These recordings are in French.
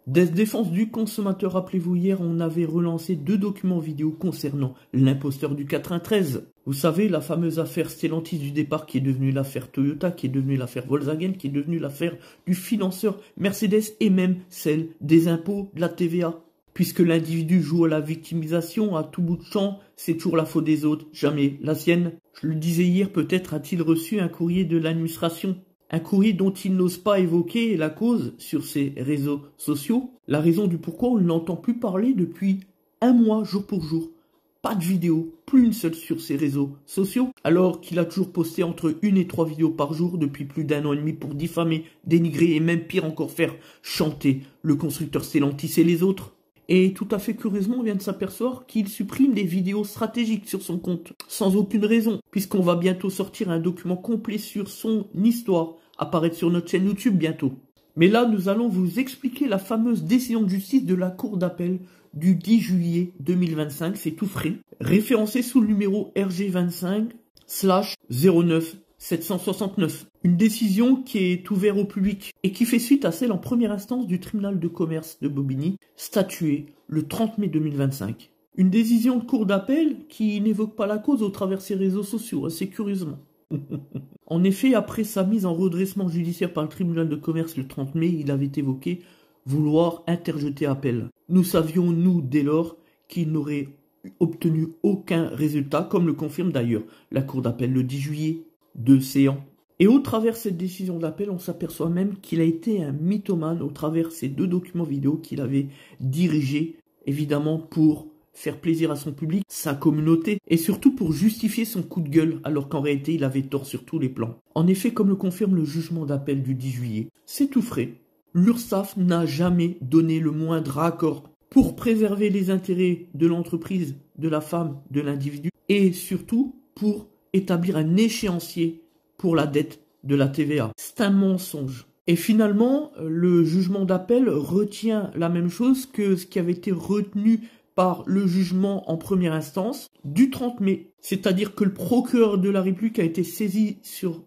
Des défenses du consommateur, rappelez-vous, hier, on avait relancé 2 documents vidéo concernant l'imposteur du 93. Vous savez, la fameuse affaire Stellantis du départ qui est devenue l'affaire Toyota, qui est devenue l'affaire Volkswagen, qui est devenue l'affaire du financeur Mercedes et même celle des impôts, de la TVA. Puisque l'individu joue à la victimisation à tout bout de champ, c'est toujours la faute des autres, jamais la sienne. Je le disais hier, peut-être a-t-il reçu un courrier de l'administration. Un courrier dont il n'ose pas évoquer la cause sur ses réseaux sociaux. La raison du pourquoi on ne l'entend plus parler depuis un mois, jour pour jour. Pas de vidéo, plus une seule sur ses réseaux sociaux. Alors qu'il a toujours posté entre 1 et 3 vidéos par jour depuis plus d'1 an et demi pour diffamer, dénigrer et même pire encore faire chanter le constructeur Stellantis et les autres. Et tout à fait curieusement, on vient de s'apercevoir qu'il supprime des vidéos stratégiques sur son compte, sans aucune raison, puisqu'on va bientôt sortir un document complet sur son histoire, apparaître sur notre chaîne YouTube bientôt. Mais là, nous allons vous expliquer la fameuse décision de justice de la Cour d'appel du 10 juillet 2025, c'est tout frais, référencé sous le numéro RG25/09-769. Une décision qui est ouverte au public et qui fait suite à celle en première instance du tribunal de commerce de Bobigny, statuée le 30 mai 2025. Une décision de cour d'appel qui n'évoque pas la cause au travers de ses réseaux sociaux, assez curieusement. En effet, après sa mise en redressement judiciaire par le tribunal de commerce le 30 mai, il avait évoqué vouloir interjeter appel. Nous savions, nous, dès lors, qu'il n'aurait obtenu aucun résultat, comme le confirme d'ailleurs la cour d'appel le 10 juillet, 2 séants. Et au travers de cette décision d'appel, on s'aperçoit même qu'il a été un mythomane au travers de ces 2 documents vidéo qu'il avait dirigés, évidemment pour faire plaisir à son public, sa communauté, et surtout pour justifier son coup de gueule, alors qu'en réalité il avait tort sur tous les plans. En effet, comme le confirme le jugement d'appel du 10 juillet, c'est tout frais. L'URSSAF n'a jamais donné le moindre accord pour préserver les intérêts de l'entreprise, de la femme, de l'individu, et surtout pour établir un échéancier pour la dette de la TVA. C'est un mensonge. Et finalement, le jugement d'appel retient la même chose que ce qui avait été retenu par le jugement en première instance du 30 mai. C'est-à-dire que le procureur de la République a été saisi sur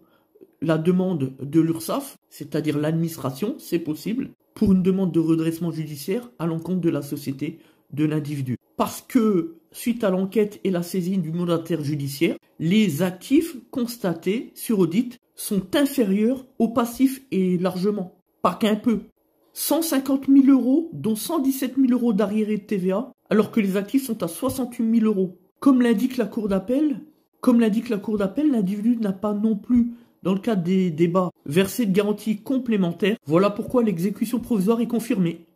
la demande de l'URSSAF, c'est-à-dire l'administration, c'est possible, pour une demande de redressement judiciaire à l'encontre de la société, de l'individu. Parce que, suite à l'enquête et la saisine du mandataire judiciaire, les actifs constatés sur audit sont inférieurs aux passifs et largement, pas qu'un peu. 150 000 euros, dont 117 000 euros d'arriérés de TVA, alors que les actifs sont à 68 000 euros. Comme l'indique la Cour d'appel, l'individu n'a pas non plus, dans le cadre des débats, versé de garantie complémentaire. Voilà pourquoi l'exécution provisoire est confirmée.